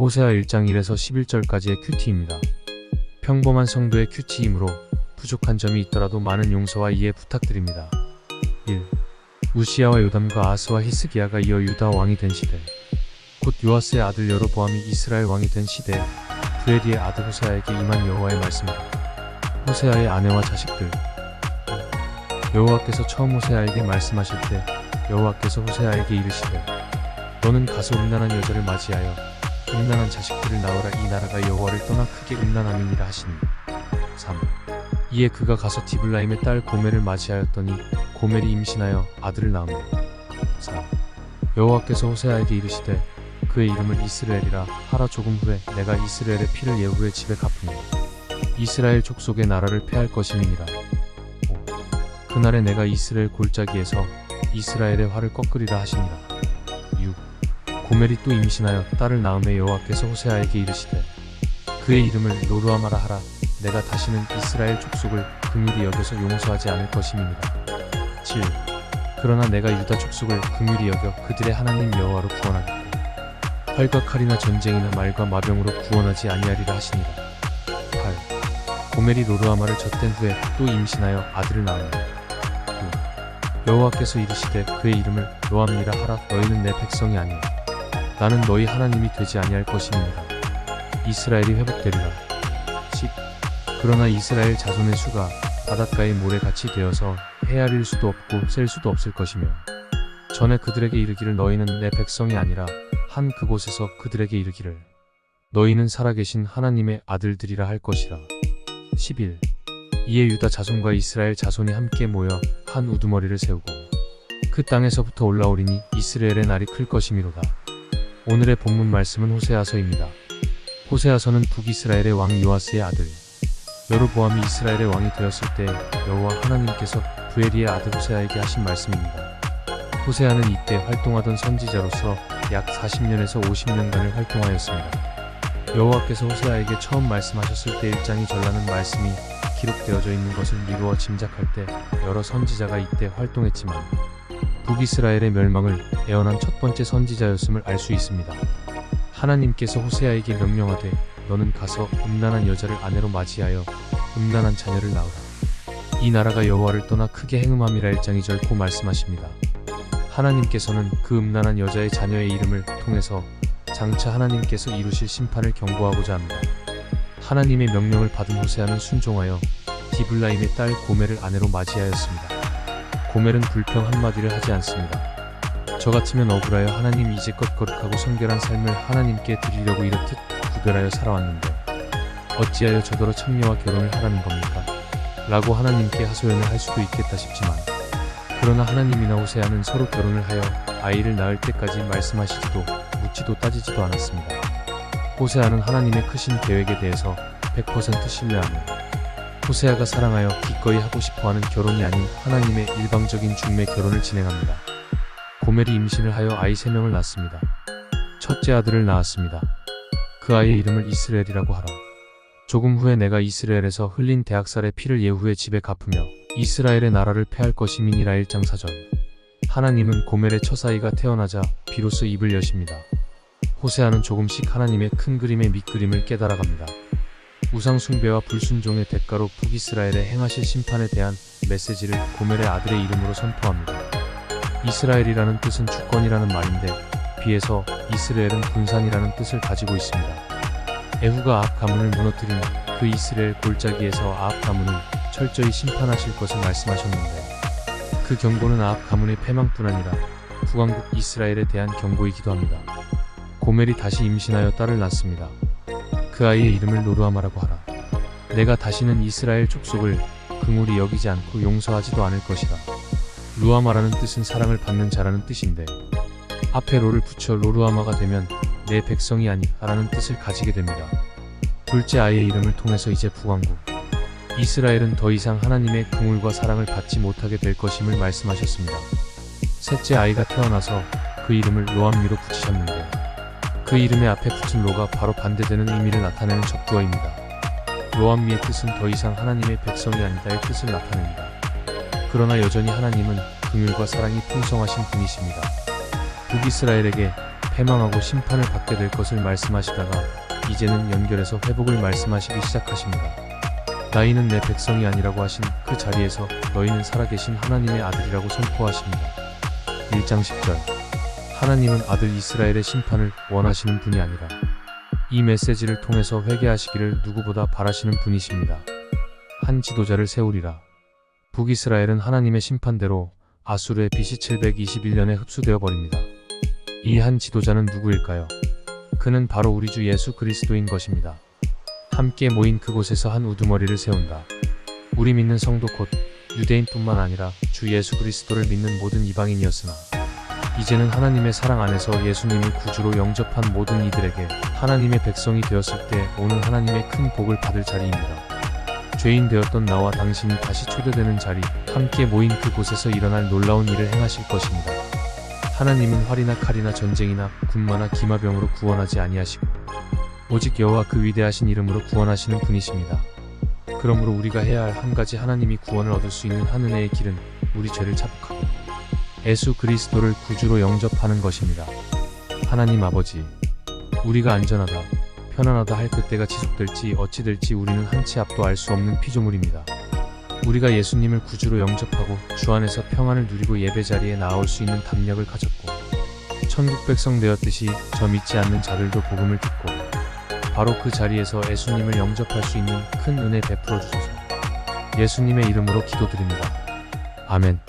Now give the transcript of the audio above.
호세아 1장 1에서 11절까지의 큐티입니다. 평범한 성도의 큐티이므로 부족한 점이 있더라도 많은 용서와 이해 부탁드립니다. 1. 우시야와 요담과 아스와 히스기야가 이어 유다 왕이 된 시대, 곧 요아스의 아들 여로보암이 이스라엘 왕이 된 시대에 브엘리의 아들 호세아에게 임한 여호와의 말씀이다. 호세아의 아내와 자식들. 여호와께서 처음 호세아에게 말씀하실 때 여호와께서 호세아에게 이르시되 너는 가서 음란한 여자를 맞이하여 음란한 자식들을 낳으라. 이 나라가 여호와를 떠나 크게 음란함이니라 하시니. 3. 이에 그가 가서 디블라임의 딸 고멜을 맞이하였더니 고멜이 임신하여 아들을 낳으며. 4. 여호와께서 호세아에게 이르시되 그의 이름을 이스라엘이라 하라. 조금 후에 내가 이스라엘의 피를 예후의 집에 갚으며 이스라엘 족속의 나라를 패할 것임이니라. 5. 그날에 내가 이스라엘 골짜기에서 이스라엘의 활을 꺾으리라 하시니라. 6. 고멜이 또 임신하여 딸을 낳음에 여호와께서 호세아에게 이르시되 그의 이름을 로루아마라 하라. 내가 다시는 이스라엘 족속을 긍휼히 여겨서 용서하지 않을 것임이니라. 7. 그러나 내가 유다 족속을 긍휼히 여겨 그들의 하나님 여호와로 구원하겠고 활과 칼이나 전쟁이나 말과 마병으로 구원하지 아니하리라 하시니라. 8. 고멜이 로루아마를 젖댄 후에 또 임신하여 아들을 낳으며. 9. 여호와께서 이르시되 그의 이름을 로암이라 하라. 너희는 내 백성이 아니요 나는 너희 하나님이 되지 아니할 것임이니라. 이스라엘이 회복되리라. 10. 그러나 이스라엘 자손의 수가 바닷가의 모래같이 되어서 헤아릴 수도 없고 셀 수도 없을 것이며 전에 그들에게 이르기를 너희는 내 백성이 아니라 한 그곳에서 그들에게 이르기를 너희는 살아계신 하나님의 아들들이라 할 것이라. 11. 이에 유다 자손과 이스라엘 자손이 함께 모여 한 우두머리를 세우고 그 땅에서부터 올라오리니 이스라엘의 날이 클 것이미로다. 오늘의 본문 말씀은 호세아서입니다. 호세아서는 북이스라엘의 왕 요아스의 아들 여로보암이 이스라엘의 왕이 되었을 때 여호와 하나님께서 브엘리의 아들 호세아에게 하신 말씀입니다. 호세아는 이때 활동하던 선지자로서 약 40년에서 50년간을 활동하였습니다. 여호와께서 호세아에게 처음 말씀하셨을 때 1장이 전라는 말씀이 기록되어져 있는 것을 미루어 짐작할 때 여러 선지자가 이때 활동했지만 북이스라엘의 멸망을 예언한 첫 번째 선지자였음을 알 수 있습니다. 하나님께서 호세아에게 명령하되 너는 가서 음란한 여자를 아내로 맞이하여 음란한 자녀를 낳으라. 이 나라가 여호와를 떠나 크게 행음함이라. 1장 2절 고 말씀하십니다. 하나님께서는 그 음란한 여자의 자녀의 이름을 통해서 장차 하나님께서 이루실 심판을 경고하고자 합니다. 하나님의 명령을 받은 호세아는 순종하여 디블라임의 딸 고멜을 아내로 맞이하였습니다. 고멜은 불평 한마디를 하지 않습니다. 저 같으면 억울하여 하나님 이제껏 거룩하고 성결한 삶을 하나님께 드리려고 이렇듯 구별하여 살아왔는데 어찌하여 저더러 창녀와 결혼을 하라는 겁니까? 라고 하나님께 하소연을 할 수도 있겠다 싶지만 그러나 하나님이나 호세아는 서로 결혼을 하여 아이를 낳을 때까지 말씀하시지도 묻지도 따지지도 않았습니다. 호세아는 하나님의 크신 계획에 대해서 100% 신뢰하며 호세아가 사랑하여 기꺼이 하고 싶어하는 결혼이 아닌 하나님의 일방적인 중매 결혼을 진행합니다. 고멜이 임신을 하여 아이 3명을 낳습니다. 첫째 아들을 낳았습니다. 그 아이의 이름을 이스라엘이라고 하라. 조금 후에 내가 이스라엘에서 흘린 대학살의 피를 예후의 집에 갚으며 이스라엘의 나라를 패할 것임이니라. 1장 4절. 하나님은 고멜의 첫아이가 태어나자 비로소 입을 여십니다. 호세아는 조금씩 하나님의 큰 그림의 밑그림을 깨달아갑니다. 우상 숭배와 불순종의 대가로 북이스라엘에 행하실 심판에 대한 메시지를 고멜의 아들의 이름으로 선포합니다. 이스라엘이라는 뜻은 주권이라는 말인데 비해서 이스라엘은 분산이라는 뜻을 가지고 있습니다. 에후가 아합 가문을 무너뜨린 그 이스라엘 골짜기에서 아합 가문을 철저히 심판하실 것을 말씀하셨는데 그 경고는 아합 가문의 패망뿐 아니라 북왕국 이스라엘에 대한 경고이기도 합니다. 고멜이 다시 임신하여 딸을 낳습니다. 그 아이의 이름을 로루아마라고 하라. 내가 다시는 이스라엘 족속을 긍휼히 여기지 않고 용서하지도 않을 것이라. 루아마라는 뜻은 사랑을 받는 자라는 뜻인데 앞에 로를 붙여 로루아마가 되면 내 백성이 아니라는 뜻을 가지게 됩니다. 둘째 아이의 이름을 통해서 이제 북왕국 이스라엘은 더 이상 하나님의 긍휼과 사랑을 받지 못하게 될 것임을 말씀하셨습니다. 셋째 아이가 태어나서 그 이름을 로암미로 붙이셨는데 그 이름의 앞에 붙은 로가 바로 반대되는 의미를 나타내는 적두어입니다. 로암미의 뜻은 더 이상 하나님의 백성이 아니다의 뜻을 나타냅니다. 그러나 여전히 하나님은 긍휼과 사랑이 풍성하신 분이십니다. 북이스라엘에게 패망하고 심판을 받게 될 것을 말씀하시다가 이제는 연결해서 회복을 말씀하시기 시작하십니다. 나이는 내 백성이 아니라고 하신 그 자리에서 너희는 살아계신 하나님의 아들이라고 선포하십니다. 1장 10절. 하나님은 아들 이스라엘의 심판을 원하시는 분이 아니라 이 메시지를 통해서 회개하시기를 누구보다 바라시는 분이십니다. 한 지도자를 세우리라. 북이스라엘은 하나님의 심판대로 아수르의 BC 721년에 흡수되어 버립니다. 이 한 지도자는 누구일까요? 그는 바로 우리 주 예수 그리스도인 것입니다. 함께 모인 그곳에서 한 우두머리를 세운다. 우리 믿는 성도 곧 유대인뿐만 아니라 주 예수 그리스도를 믿는 모든 이방인이었으나 이제는 하나님의 사랑 안에서 예수님을 구주로 영접한 모든 이들에게 하나님의 백성이 되었을 때 오는 하나님의 큰 복을 받을 자리입니다. 죄인 되었던 나와 당신이 다시 초대되는 자리, 함께 모인 그곳에서 일어날 놀라운 일을 행하실 것입니다. 하나님은 활이나 칼이나 전쟁이나 군마나 기마병으로 구원하지 아니하시고 오직 여호와 그 위대하신 이름으로 구원하시는 분이십니다. 그러므로 우리가 해야 할 한 가지, 하나님이 구원을 얻을 수 있는 한 은혜의 길은 우리 죄를 자복하고 예수 그리스도를 구주로 영접하는 것입니다. 하나님 아버지, 우리가 안전하다, 편안하다 할 그때가 지속될지 어찌 될지 우리는 한 치 앞도 알 수 없는 피조물입니다. 우리가 예수님을 구주로 영접하고 주 안에서 평안을 누리고 예배 자리에 나아올 수 있는 담력을 가졌고 천국 백성 되었듯이 저 믿지 않는 자들도 복음을 듣고 바로 그 자리에서 예수님을 영접할 수 있는 큰 은혜 베풀어 주소서. 예수님의 이름으로 기도드립니다. 아멘.